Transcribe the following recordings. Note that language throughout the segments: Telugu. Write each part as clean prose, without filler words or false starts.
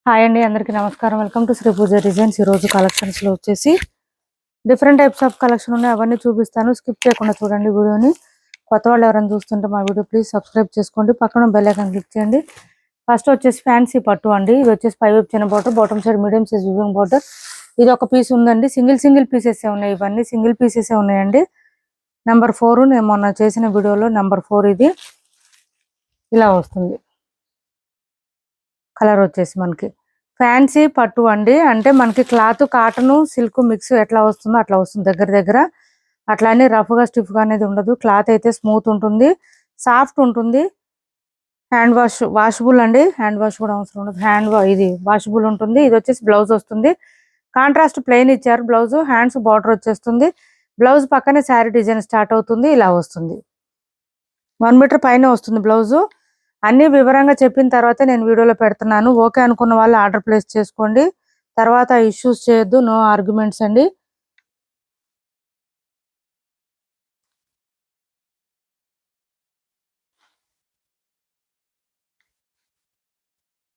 హాయ్ అండి, అందరికీ నమస్కారం. Welcome to Sri Pooja designs. ఈరోజు కలెక్షన్స్లో వచ్చేసి డిఫరెంట్ టైప్స్ ఆఫ్ కలెక్షన్ ఉన్నాయి, అవన్నీ చూపిస్తాను. స్కిప్ చేయకుండా చూడండి వీడియోని. కొత్త వాళ్ళు ఎవరైనా చూస్తుంటే మా వీడియో ప్లీజ్ సబ్స్క్రైబ్ చేసుకోండి, పక్కన బెల్ ఐకాన్ క్లిక్ చేయండి. ఫస్ట్ వచ్చేసి ఫ్యాన్సీ పట్టు అండి. ఇది వచ్చేసి పైవైపు చిన్న border, bottom side medium size weaving border. ఇది ఒక పీస్ ఉందండి. సింగిల్ పీసెస్ ఉన్నాయి, ఇవన్నీ సింగిల్ పీసెస్ ఉన్నాయండి. నెంబర్ 4 నేను మొన్న చేసిన వీడియోలో నెంబర్ 4 ఇది. ఇలా వస్తుంది కలర్ వచ్చేసి మనకి ఫ్యాన్సీ పట్టు అండి. అంటే మనకి క్లాత్ కాటన్ సిల్క్ మిక్స్ ఎట్లా వస్తుందో అట్లా వస్తుంది దగ్గర. అట్లా అని రఫ్గా స్టిఫ్గా అనేది ఉండదు. క్లాత్ అయితే స్మూత్ ఉంటుంది, సాఫ్ట్ ఉంటుంది. హ్యాండ్ వాషబుల్ అండి. హ్యాండ్ వాష్ కూడా అవసరం ఉండదు. ఇది వాషబుల్ ఉంటుంది. ఇది వచ్చేసి బ్లౌజ్ వస్తుంది. కాంట్రాస్ట్ ప్లెయిన్ ఇచ్చారు బ్లౌజ్. హ్యాండ్స్ బార్డర్ వచ్చేస్తుంది. బ్లౌజ్ పక్కనే శారీ డిజైన్ స్టార్ట్ అవుతుంది. ఇలా వస్తుంది. 1 మీటర్ పైన వస్తుంది బ్లౌజు. అన్ని వివరంగా చెప్పిన తర్వాత నేను వీడియోలో పెడుతున్నాను. ఓకే అనుకున్న వాళ్ళు ఆర్డర్ ప్లేస్ చేసుకోండి. తర్వాత ఇష్యూస్ చేయొద్దు, నో ఆర్గ్యుమెంట్స్ అండి.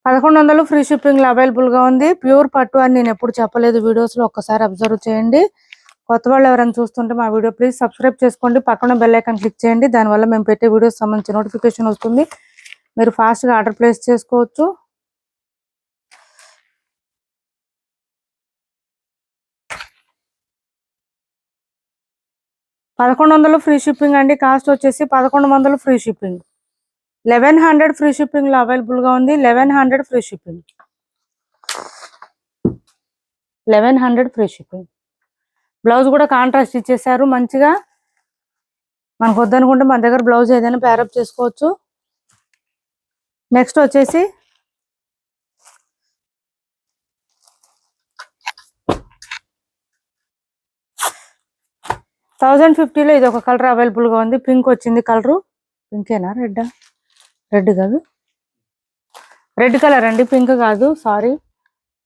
$1100 ఫ్రీ షిప్పింగ్ అవైలబుల్ గా ఉంది. ప్యూర్ పట్టు అని నేను ఎప్పుడు చెప్పలేదు వీడియోస్ లో, ఒక్కసారి అబ్జర్వ్ చేయండి. కొత్త వాళ్ళు ఎవరైనా చూస్తుంటే మా వీడియో ప్లీజ్ సబ్స్క్రైబ్ చేసుకోండి, పక్కన బెల్ ఐకాన్ క్లిక్ చేయండి. దానివల్ల మేము పెట్టే వీడియోస్ సంబంధించి నోటిఫికేషన్ వస్తుంది. మీరు ఫాస్ట్ గా ఆర్డర్ ప్లేస్ చేసుకోవచ్చు. $1100 ఫ్రీ షిప్పింగ్ అండి. కాస్ట్ వచ్చేసి 1100 ఫ్రీ షిప్పింగ్. 1100 ఫ్రీ షిప్పింగ్ లో అవైలబుల్ గా ఉంది. 1100 free shipping. 1100 free shipping. Blouse కూడా కాంట్రాస్ట్ ఇచ్చేసారు మంచిగా. మనకు వద్దనుకుంటే మన దగ్గర బ్లౌజ్ ఏదైనా ప్యారప్ చేసుకోవచ్చు. నెక్స్ట్ వచ్చేసి $1050లో ఇది ఒక కలర్ అవైలబుల్ గా ఉంది. పింక్ వచ్చింది కలరు. పింకేనా రెడ్ కాదు, రెడ్ కలర్ అండి, పింక్ కాదు, సారీ.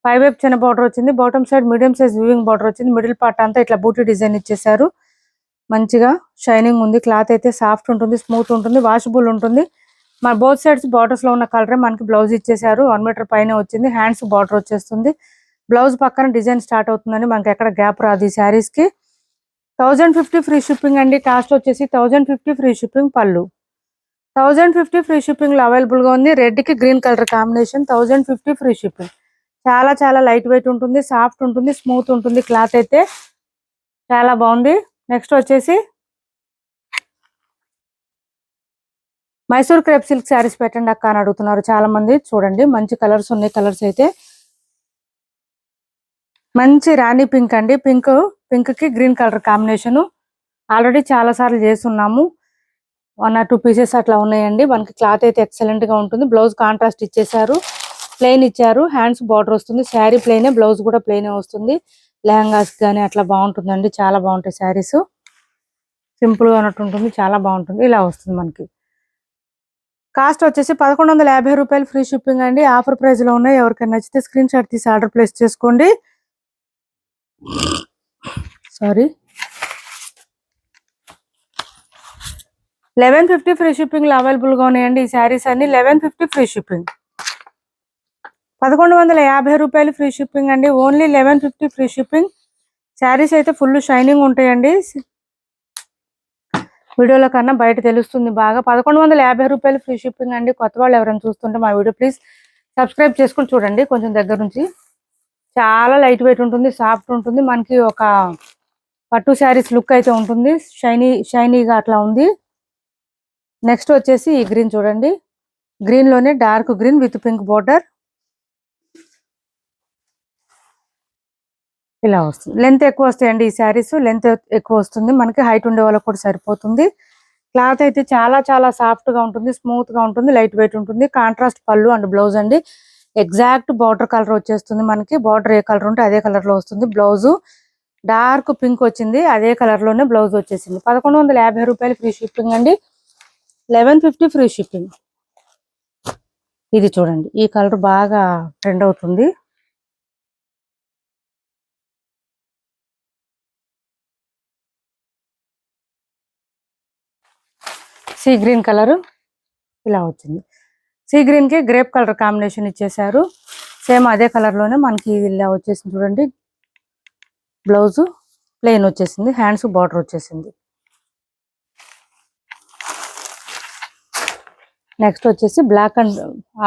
పైవైపు చిన్న బార్డర్ వచ్చింది, bottom side medium size weaving border వచ్చింది. మిడిల్ పార్ట్ అంతా ఇట్లా బూటీ డిజైన్ ఇచ్చేసారు. మంచిగా షైనింగ్ ఉంది. క్లాత్ అయితే సాఫ్ట్ ఉంటుంది, స్మూత్ ఉంటుంది, వాషబుల్ ఉంటుంది. మన బోత్ సైడ్స్ బార్డర్స్ లో ఉన్న కలరే మనకి బ్లౌజ్ ఇచ్చేసారు. 1 మీటర్ పైన వచ్చింది. హ్యాండ్స్ బార్డర్ వచ్చేస్తుంది. బ్లౌజ్ పక్కన డిజైన్ స్టార్ట్ అవుతుందండి. మనకి ఎక్కడ గ్యాప్ రాదు ఈ శారీస్ కి. 1050 ఫ్రీ షిప్పింగ్ అండి. కాస్ట్ వచ్చేసి 1050 ఫ్రీ షిప్పింగ్. పళ్ళు 1050 ఫ్రీ షిప్పింగ్ లో అవైలబుల్ గా ఉంది. రెడ్ కి green colour combination. 1050 free shipping. చాలా లైట్ వెయిట్ ఉంటుంది, సాఫ్ట్ ఉంటుంది, స్మూత్ ఉంటుంది. క్లాత్ అయితే చాలా బాగుంది. నెక్స్ట్ వచ్చేసి మైసూర్ క్రేప్ సిల్క్ శారీస్ పెట్టండి అక్క అని అడుగుతున్నారు చాలా మంది. చూడండి మంచి కలర్స్ ఉన్నాయి. కలర్స్ అయితే మంచి రాణి పింక్ అండి. పింక్ కి గ్రీన్ కలర్ కాంబినేషన్. ఆల్రెడీ చాలా సార్లు చేస్తున్నాము. 1 or 2 పీసెస్ అట్లా ఉన్నాయండి. మనకి క్లాత్ అయితే ఎక్సలెంట్ గా ఉంటుంది. బ్లౌజ్ కాంట్రాస్ట్ ఇచ్చేసారు, ప్లెయిన్ ఇచ్చారు. హ్యాండ్స్ బార్డర్ వస్తుంది. శారీ ప్లెయినే, బ్లౌజ్ కూడా ప్లెయినే వస్తుంది. లెహంగాస్ కానీ అట్లా బాగుంటుందండి. చాలా బాగుంటాయి శారీస్. సింపుల్ గా ఉన్నట్టు ఉంటుంది, చాలా బాగుంటుంది. ఇలా వస్తుంది మనకి. కాస్ట్ వచ్చేసి $1150 ఫ్రీ షిప్పింగ్ అండి. ఆఫర్ ప్రైస్ లో ఉన్నాయి. ఎవరికైనా నచ్చితే స్క్రీన్ షాట్ తీసి ఆర్డర్ ప్లేస్ చేసుకోండి. సారీ, 1150 ఫ్రీ షిప్పింగ్ లో అవైలబుల్ గా ఉన్నాయండి ఈ శారీస్ అన్ని. 1150 ఫ్రీ షిప్పింగ్. $1150 ఫ్రీ షిప్పింగ్ అండి. Only 1150 free shipping. శారీస్ అయితే ఫుల్ షైనింగ్ ఉంటాయండి. వీడియోలో కన్నా బయట తెలుస్తుంది బాగా. $1150 ఫ్రీ షిప్పింగ్ అండి. కొత్త వాళ్ళు ఎవరైనా చూస్తుంటే మా వీడియో ప్లీజ్ సబ్స్క్రైబ్ చేసుకుని చూడండి కొంచెం దగ్గర నుంచి. చాలా లైట్ వెయిట్ ఉంటుంది, సాఫ్ట్ ఉంటుంది. మనకి ఒక పట్టు శారీస్ లుక్ అయితే ఉంటుంది. షైనీగా అట్లా ఉంది. నెక్స్ట్ వచ్చేసి ఈ గ్రీన్ చూడండి. గ్రీన్ లోనే dark green with pink border. ఇలా వస్తుంది. లెంత్ ఎక్కువ వస్తాయండి ఈ శారీస్. లెంత్ ఎక్కువ వస్తుంది మనకి. హైట్ ఉండే వాళ్ళకి కూడా సరిపోతుంది. క్లాత్ అయితే చాలా సాఫ్ట్ గా ఉంటుంది, స్మూత్ గా ఉంటుంది, లైట్ వెయిట్ ఉంటుంది. కాంట్రాస్ట్ పళ్ళు అండ్ బ్లౌజ్ అండి. ఎగ్జాక్ట్ బార్డర్ కలర్ వచ్చేస్తుంది మనకి. బార్డర్ ఏ కలర్ ఉంటే అదే కలర్ లో వస్తుంది. బ్లౌజ్ డార్క్ పింక్ వచ్చింది, అదే కలర్ లోనే బ్లౌజ్ వచ్చేసింది. $1150 ఫ్రీ షిప్పింగ్ అండి. 1150 ఫ్రీ షిప్పింగ్. ఇది చూడండి, ఈ కలర్ బాగా ట్రెండ్ అవుతుంది. సీ గ్రీన్ కలర్ ఇలా వచ్చింది. సీ గ్రీన్ కి గ్రేప్ కలర్ కాంబినేషన్ ఇచ్చేసారు. సేమ్ అదే కలర్ లోనే మనకి ఇలా వచ్చేసింది చూడండి. బ్లౌజ్ ప్లెయిన్ వచ్చేసింది, హ్యాండ్స్ బార్డర్ వచ్చేసింది. నెక్స్ట్ వచ్చేసి black and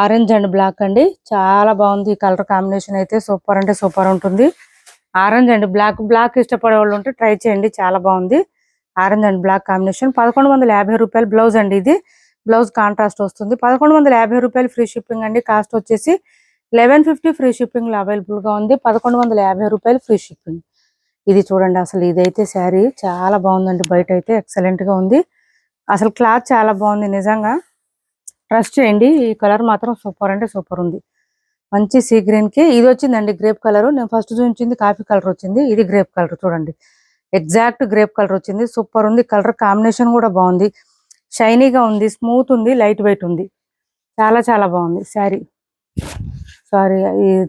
orange and black అండి. చాలా బాగుంది ఈ కలర్ కాంబినేషన్ అయితే, సూపర్ అంటే సూపర్ ఉంటుంది. ఆరెంజ్ అండ్ బ్లాక్, బ్లాక్ ఇష్టపడే వాళ్ళు ఉంటే ట్రై చేయండి, చాలా బాగుంది. ఆరెంజ్ అండ్ బ్లాక్ కాంబినేషన్ 1150 రూపాయలు బ్లౌజ్ అండి. ఇది బ్లౌజ్ కాంట్రాస్ట్ వస్తుంది. 1150 రూపాయలు ఫ్రీ షిప్పింగ్ అండి. కాస్ట్ వచ్చేసి 1150 ఫ్రీ షిప్పింగ్ లో అవైలబుల్ గా ఉంది. 1150 రూపాయలు ఫ్రీ షిప్పింగ్. ఇది చూడండి, అసలు ఇదైతే శారీ చాలా బాగుందండి. బయట అయితే ఎక్సలెంట్ గా ఉంది. అసలు క్లాత్ చాలా బాగుంది, నిజంగా ట్రస్ట్ చేయండి. ఈ కలర్ మాత్రం సూపర్ అంటే సూపర్ ఉంది. మంచి సీ గ్రీన్ కి ఇది వచ్చిందండి గ్రేప్ కలర్. నేను ఫస్ట్ చూపించింది కాఫీ కలర్ వచ్చింది, ఇది గ్రేప్ కలర్. చూడండి, ఎగ్జాక్ట్ గ్రేప్ కలర్ వచ్చింది. సూపర్ ఉంది. కలర్ కాంబినేషన్ కూడా బాగుంది, షైనీగా ఉంది, స్మూత్ ఉంది, లైట్ వెయిట్ ఉంది. చాలా చాలా బాగుంది శారీ. సారీ,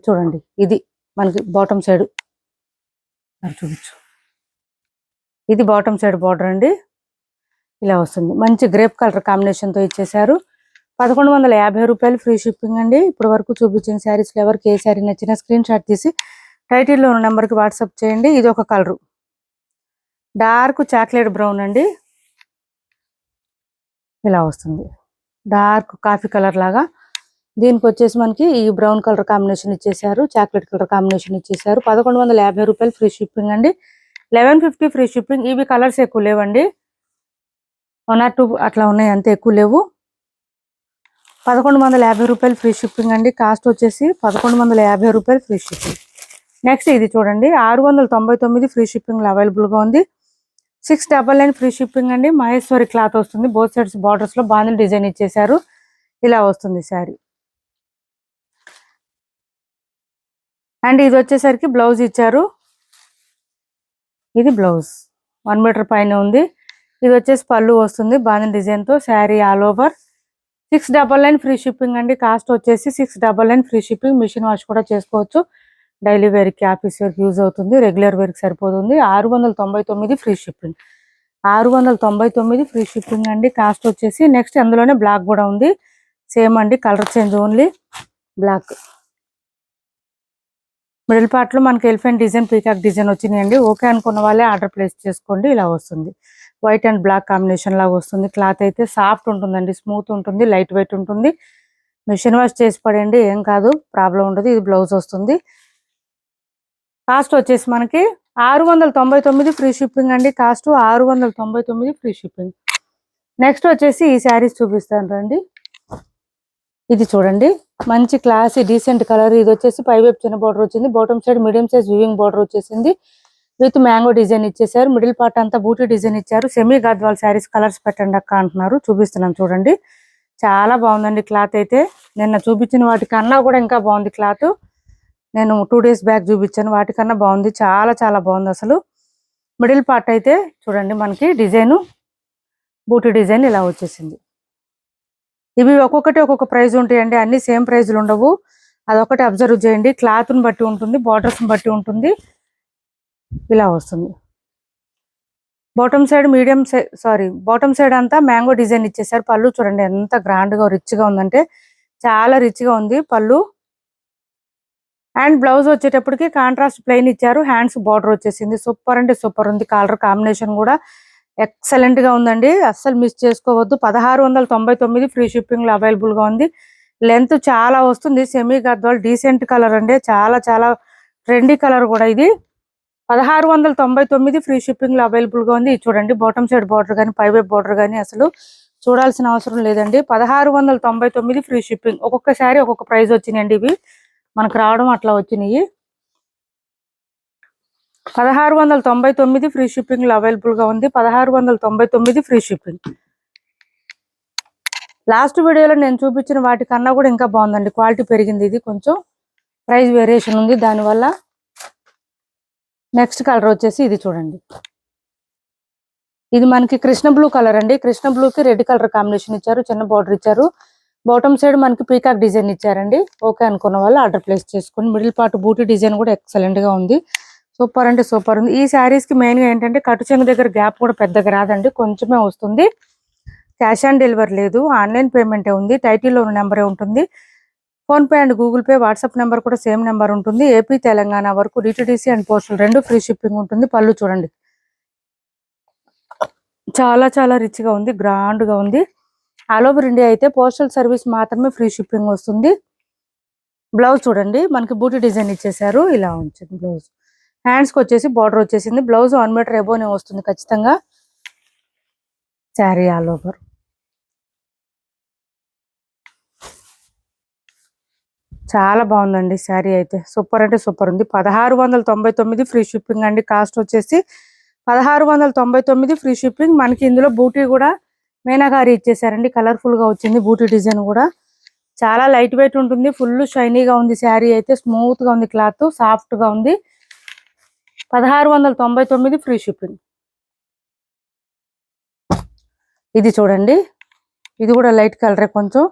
చూడండి, ఇది మనకి బాటమ్ సైడ్ చూపించు. ఇది బాటమ్ సైడ్ బార్డర్ అండి, ఇలా వస్తుంది. మంచి గ్రేప్ కలర్ కాంబినేషన్ తో ఇచ్చేసారు. 1150 రూపాయలు ఫ్రీ షిప్పింగ్ అండి. ఇప్పుడు వరకు చూపించిన శారీస్ ఎవరికి ఏ శారీ నచ్చినా స్క్రీన్ షాట్ తీసి టైటిల్లో ఉన్న నెంబర్కి వాట్సాప్ చేయండి. ఇది ఒక కలరు, డార్క్ చాక్లెట్ బ్రౌన్ అండి, ఇలా వస్తుంది. డార్క్ కాఫీ కలర్ లాగా. దీనికి వచ్చేసి మనకి ఈ బ్రౌన్ కలర్ కాంబినేషన్ ఇచ్చేసారు, చాక్లెట్ కలర్ కాంబినేషన్ ఇచ్చేసారు. 1150 రూపాయలు ఫ్రీ షిప్పింగ్ అండి. 1150 ఫ్రీ షిప్పింగ్. ఇవి కలర్స్ ఎక్కువ లేవండి, 1 or 2 అట్లా ఉన్నాయి, అంతే, ఎక్కువ లేవు. 1150 రూపాయలు ఫ్రీ షిప్పింగ్ అండి. కాస్ట్ వచ్చేసి 1150 రూపాయలు ఫ్రీ షిప్పింగ్. నెక్స్ట్ ఇది చూడండి, 699 ఫ్రీ షిప్పింగ్ లో అవైలబుల్ గా ఉంది. 699 ఫ్రీ షిప్పింగ్ అండి. మహేశ్వరి క్లాత్ వస్తుంది. బోత్ సైడ్స్ బార్డర్స్ లో బాందిల్ డిజైన్ ఇచ్చేసారు, ఇలా వస్తుంది శారీ. అండ్ ఇది వచ్చేసరికి బ్లౌజ్ ఇచ్చారు. ఇది బ్లౌజ్ 1 మీటర్ పైన ఉంది. ఇది వచ్చేసి పళ్ళు వస్తుంది బాందిల్ డిజైన్ తో. Sari all over 699 free shipping అండి. కాస్ట్ వచ్చేసి 699 ఫ్రీ షిప్పింగ్. మిషన్ వాష్ కూడా చేసుకోవచ్చు. డైలీ వేర్ కి, ఆఫీస్ వేర్ కి యూజ్ అవుతుంది, రెగ్యులర్ వేర్ కి సరిపోతుంది. 699 ఫ్రీ షిప్పింగ్. 699 ఫ్రీ షిప్పింగ్ అండి. కాస్ట్ వచ్చేసి నెక్స్ట్ అందులోనే బ్లాక్ కూడా ఉంది, సేమ్ అండి, colour change only. Black middle part లో మనకి ఎలిఫెంట్ డిజైన్, పీకాక్ డిజైన్ వచ్చినాయండి. ఓకే అనుకున్న వాళ్ళే ఆర్డర్ ప్లేస్ చేసుకోండి. ఇలా వస్తుంది, వైట్ అండ్ బ్లాక్ కాంబినేషన్ లాగా వస్తుంది. క్లాత్ అయితే సాఫ్ట్ ఉంటుందండి, స్మూత్ ఉంటుంది, లైట్ వెయిట్ ఉంటుంది. మిషన్ వాష్ చేసి పడండి, ఏం కాదు, ప్రాబ్లం ఉండదు. ఇది బ్లౌజ్ వస్తుంది. కాస్ట్ వచ్చేసి మనకి 699 ఫ్రీ షిప్పింగ్ అండి. Cost 699 free shipping. నెక్స్ట్ వచ్చేసి ఈ శారీస్ చూపిస్తాను రండి. ఇది చూడండి, మంచి క్లాసీ డీసెంట్ కలర్. ఇది వచ్చేసి పై వైపు చిన్న బార్డర్ వచ్చింది, bottom side medium size weaving border వచ్చేసింది. విత్ మ్యాంగో డిజైన్ ఇచ్చేసారు. మిడిల్ పార్ట్ అంతా బూటీ డిజైన్ ఇచ్చారు. సెమీ గద్వాల్ శారీస్ కలర్స్ పెట్టండి అక్క అంటున్నారు, చూపిస్తున్నాను చూడండి. చాలా బాగుందండి క్లాత్ అయితే. నిన్న చూపించిన వాటికన్నా కూడా ఇంకా బాగుంది క్లాత్. నేను 2 days బ్యాక్ చూపించాను, వాటికన్నా బాగుంది, చాలా చాలా బాగుంది అసలు. మిడిల్ పార్ట్ అయితే చూడండి, మనకి డిజైన్ బూటీ డిజైన్ ఇలా వచ్చేసింది. ఇవి ఒక్కొక్కటి ఒక్కొక్క ప్రైస్ ఉంటాయండి, అన్ని సేమ్ ప్రైజులు ఉండవు. అదొకటి అబ్జర్వ్ చేయండి. క్లాత్ని బట్టి ఉంటుంది, బార్డర్స్ని బట్టి ఉంటుంది, ఇలా వస్తుంది. Bottom side medium bottom side అంతా మ్యాంగో డిజైన్ ఇచ్చేసారు. పళ్ళు చూడండి ఎంత గ్రాండ్ గా రిచ్ గా ఉందంటే, చాలా రిచ్ గా ఉంది పళ్ళు. అండ్ బ్లౌజ్ వచ్చేటప్పటికి కాంట్రాస్ట్ ప్లెయిన్ ఇచ్చారు. హ్యాండ్స్ బార్డర్ వచ్చేసింది. సూపర్ అంటే సూపర్ ఉంది. కలర్ కాంబినేషన్ కూడా ఎక్సలెంట్ గా ఉందండి, అస్సలు మిస్ చేసుకోవద్దు. 1699 ఫ్రీ షిప్పింగ్ లో అవైలబుల్ గా ఉంది. లెంత్ చాలా వస్తుంది. సెమీ గద్వాల్ డీసెంట్ కలర్ అండి, చాలా చాలా ట్రెండీ కలర్ కూడా ఇది. 1699 ఫ్రీ షిప్పింగ్ లో అవైలబుల్ గా ఉంది. చూడండి, బాటమ్ సైడ్ బార్డర్ కానీ, పై వైపు బార్డర్ కానీ అసలు చూడాల్సిన అవసరం లేదండి. 1699 ఫ్రీ షిప్పింగ్. ఒక్కొక్క శారీ ఒక్కొక్క ప్రైస్ వచ్చినాయండి, ఇవి మనకు రావడం అట్లా వచ్చినాయి. 1699 ఫ్రీ షిప్పింగ్ లో అవైలబుల్ గా ఉంది. 1699 ఫ్రీ షిప్పింగ్. లాస్ట్ వీడియోలో నేను చూపించిన వాటికన్నా కూడా ఇంకా బాగుందండి, క్వాలిటీ పెరిగింది. ఇది కొంచెం ప్రైస్ వేరియేషన్ ఉంది దానివల్ల. నెక్స్ట్ కలర్ వచ్చేసి ఇది చూడండి, ఇది మనకి కృష్ణ బ్లూ కలర్ అండి. కృష్ణ బ్లూకి రెడ్ కలర్ కాంబినేషన్ ఇచ్చారు, చిన్న బార్డర్ ఇచ్చారు. బాటమ్ సైడ్ మనకి పీకాక్ డిజైన్ ఇచ్చారండి. ఓకే అనుకున్న వాళ్ళు ఆర్డర్ ప్లేస్ చేసుకోండి. మిడిల్ పార్ట్ బూటీ డిజైన్ కూడా ఎక్సలెంట్ గా ఉంది, సూపర్ అంటే సూపర్ ఉంది. ఈ శారీస్ కి మెయిన్ గా ఏంటంటే కట్టు చెంగు దగ్గర గ్యాప్ కూడా పెద్దగా రాదండి, కొంచెమే వస్తుంది. క్యాష్ ఆన్ డెలివరీ లేదు, ఆన్లైన్ పేమెంటే ఉంది. టైటిల్లో ఉన్న నెంబరే ఉంటుంది. PhonePe and Google pay WhatsApp number కూడా సేమ్ నెంబర్ ఉంటుంది. ఏపీ తెలంగాణ వరకు DTDC and postal 2 free shipping ఉంటుంది. పళ్ళు చూడండి, చాలా చాలా రిచ్గా ఉంది, గ్రాండ్గా ఉంది. ఆల్ ఓవర్ ఇండియా అయితే పోస్టల్ సర్వీస్ మాత్రమే ఫ్రీ షిప్పింగ్ వస్తుంది. బ్లౌజ్ చూడండి, మనకి బూటీ డిజైన్ ఇచ్చేసారు, ఇలా ఉంటుంది బ్లౌజ్. హ్యాండ్స్కి వచ్చేసి బార్డర్ వచ్చేసింది. బ్లౌజ్ 1 మీటర్ ఎబోనే వస్తుంది ఖచ్చితంగా. శారీ ఆల్ ఓవర్ చాలా బాగుందండి. శారీ అయితే సూపర్ అంటే సూపర్ ఉంది. 1699 ఫ్రీ షిప్పింగ్ అండి. కాస్ట్ వచ్చేసి 1699 ఫ్రీ షిప్పింగ్. మనకి ఇందులో బూటీ కూడా మీనాకారి ఇచ్చేసారండి, కలర్ఫుల్ గా వచ్చింది. బూటీ డిజైన్ కూడా చాలా లైట్ వెయిట్ ఉంటుంది, ఫుల్ షైనీగా ఉంది. శారీ అయితే స్మూత్ గా ఉంది, క్లాత్ సాఫ్ట్ గా ఉంది. 1699 ఫ్రీ షిప్పింగ్. ఇది చూడండి, ఇది కూడా లైట్ కలరే కొంచెం,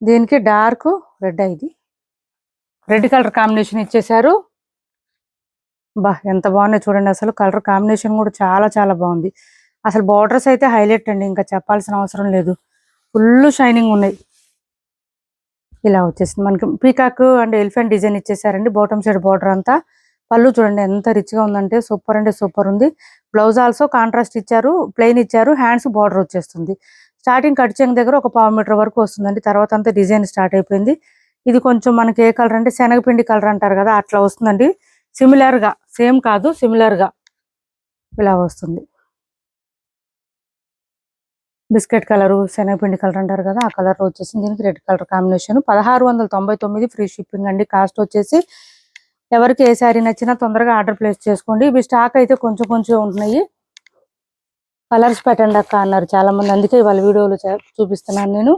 దీనికి డార్క్ రెడ్, ఇది రెడ్ కలర్ కాంబినేషన్ ఇచ్చేసారు. బా ఎంత బాగున్నాయి చూడండి, అసలు కలర్ కాంబినేషన్ కూడా చాలా చాలా బాగుంది. అసలు బార్డర్స్ అయితే హైలైట్ అండి, ఇంకా చెప్పాల్సిన అవసరం లేదు, ఫుల్ షైనింగ్ ఉన్నాయి. ఇలా వచ్చేసింది మనకి పీకాక్ అండ్ ఎలిఫెంట్ డిజైన్ ఇచ్చేసారండి, బాటమ్ సైడ్ బార్డర్ అంతా. పళ్ళు చూడండి ఎంత రిచ్ గా ఉందంటే సూపర్ అంటే సూపర్ ఉంది. బ్లౌజ్ ఆల్సో కాంట్రాస్ట్ ఇచ్చారు, ప్లెయిన్ ఇచ్చారు, హ్యాండ్స్ బార్డర్ వచ్చేస్తుంది. స్టార్టింగ్ కట్ చెంగ్ దగ్గర ఒక 1/4 మీటర్ వరకు వస్తుందండి, తర్వాత అంతా డిజైన్ స్టార్ట్ అయిపోయింది. ఇది కొంచెం మనకి ఏ కలర్ అంటే శనగపిండి కలర్ అంటారు కదా, అట్లా వస్తుందండి. సిమిలర్ గా, సేమ్ కాదు, సిమిలర్ గా ఇలా వస్తుంది. బిస్కెట్ కలర్, శనగపిండి కలర్ అంటారు కదా, ఆ కలర్ వచ్చేసింది. దీనికి red colour combination. 1699 free shipping అండి. కాస్ట్ వచ్చేసి ఎవరికి ఏ శారీ నచ్చినా తొందరగా ఆర్డర్ ప్లేస్ చేసుకోండి. ఇవి స్టాక్ అయితే కొంచెం కొంచెం ఉంటున్నాయి. కలర్స్ పెట్టండి అక్క అన్నారు చాలా మంది, అందుకే వాళ్ళ వీడియోలో చూపిస్తున్నాను నేను.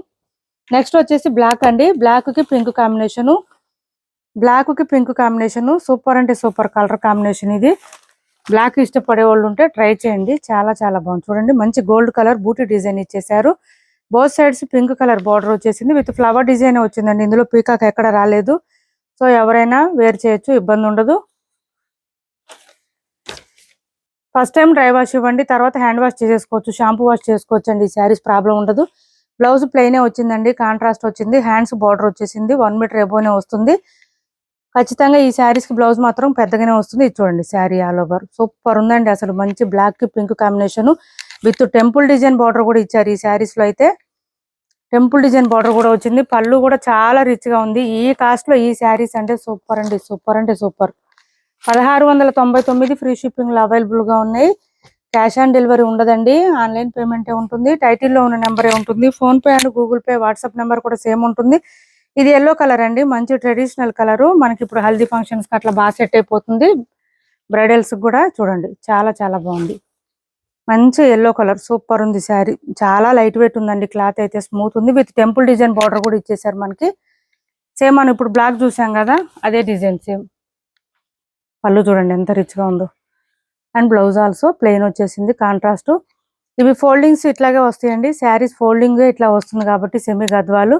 నెక్స్ట్ వచ్చేసి బ్లాక్ అండి, బ్లాక్ కి పింక్ కాంబినేషన్. బ్లాక్ కి పింక్ కాంబినేషన్ సూపర్ అంటే సూపర్ కలర్ కాంబినేషన్. ఇది బ్లాక్ ఇష్టపడే వాళ్ళు ఉంటే ట్రై చేయండి, చాలా చాలా బాగుంది. చూడండి మంచి గోల్డ్ కలర్ బూటీ డిజైన్ ఇచ్చేసారు. Both sides pink colour border వచ్చేసింది, విత్ ఫ్లవర్ డిజైన్ వచ్చిందండి. ఇందులో పీకాక్ ఎక్కడ రాలేదు. సో ఎవరైనా వేర్ చేయొచ్చు, ఇబ్బంది ఉండదు. ఫస్ట్ టైం డ్రై వాష్ ఇవ్వండి, తర్వాత హ్యాండ్ వాష్ చేసేసుకోవచ్చు, షాంపూ వాష్ చేసుకోవచ్చు అండి. ఈ శారీస్ ప్రాబ్లం ఉండదు. బ్లౌజ్ ప్లెయినే వచ్చిందండి, కాంట్రాస్ట్ వచ్చింది, హ్యాండ్స్ బార్డర్ వచ్చేసింది, 1 మీటర్ ఎబోనే వస్తుంది. ఖచ్చితంగా ఈ శారీస్ కి బ్లౌజ్ మాత్రం పెద్దగానే వస్తుంది. ఇది చూడండి శారీ ఆల్ ఓవర్ సూపర్ ఉందండి, అసలు మంచి బ్లాక్ కి pink combination with temple design border కూడా ఇచ్చారు. ఈ శారీస్ లో అయితే టెంపుల్ డిజైన్ బార్డర్ కూడా వచ్చింది. పళ్ళు కూడా చాలా రిచ్ గా ఉంది. ఈ కాస్ట్ లో ఈ శారీస్ అంటే సూపర్ అండి, సూపర్ అంటే సూపర్. 1699 ఫ్రీ షిప్పింగ్ లో అవైలబుల్ గా ఉన్నాయి. క్యాష్ ఆన్ డెలివరీ ఉండదండి, ఆన్లైన్ పేమెంటే ఉంటుంది. టైటిల్లో ఉన్న నెంబరే ఉంటుంది. Phone pay and Google pay WhatsApp number కూడా సేమ్ ఉంటుంది. ఇది ఎల్లో కలర్ అండి, మంచి ట్రెడిషనల్ కలర్. మనకి ఇప్పుడు హల్దీ ఫంక్షన్స్ కి అట్లా బాగా సెట్ అయిపోతుంది. బ్రైడల్స్ కూడా చూడండి చాలా చాలా బాగుంది. మంచి ఎల్లో కలర్ సూపర్ ఉంది శారీ, చాలా లైట్ వెయిట్ ఉందండి. క్లాత్ అయితే స్మూత్ ఉంది, విత్ టెంపుల్ డిజైన్ బార్డర్ కూడా ఇచ్చేసారు మనకి. సేమ్ మనం ఇప్పుడు బ్లాక్ చూసాం కదా, అదే డిజైన్ సేమ్. పళ్ళు చూడండి ఎంత రిచ్ గా ఉందో. అండ్ బ్లౌజ్ ఆల్సో ప్లెయిన్ వచ్చేసింది, కాంట్రాస్ట్. ఇవి ఫోల్డింగ్స్ ఇట్లాగే వస్తాయండి, శారీస్ ఫోల్డింగ్ ఇట్లా వస్తుంది కాబట్టి సెమీ గద్వాలు.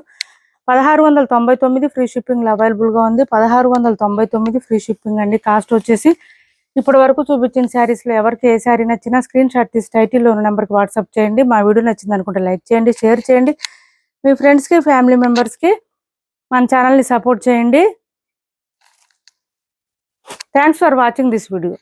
1699 ఫ్రీ షిప్పింగ్ లో అవైలబుల్ గా ఉంది. 1699 ఫ్రీ షిప్పింగ్ అండి. కాస్ట్ వచ్చేసి ఇప్పటి వరకు చూపించిన శారీస్ లో ఎవరికి ఏ శారీ నచ్చినా స్క్రీన్ షాట్ తీసి టైటిల్లో ఉన్న నెంబర్కి వాట్సాప్ చేయండి. మా వీడియో నచ్చింది అనుకుంటే లైక్ చేయండి, షేర్ చేయండి, మీ ఫ్రెండ్స్ కి ఫ్యామిలీ మెంబర్స్ కి మన ఛానల్ ని సపోర్ట్ చేయండి. Thanks for watching this video.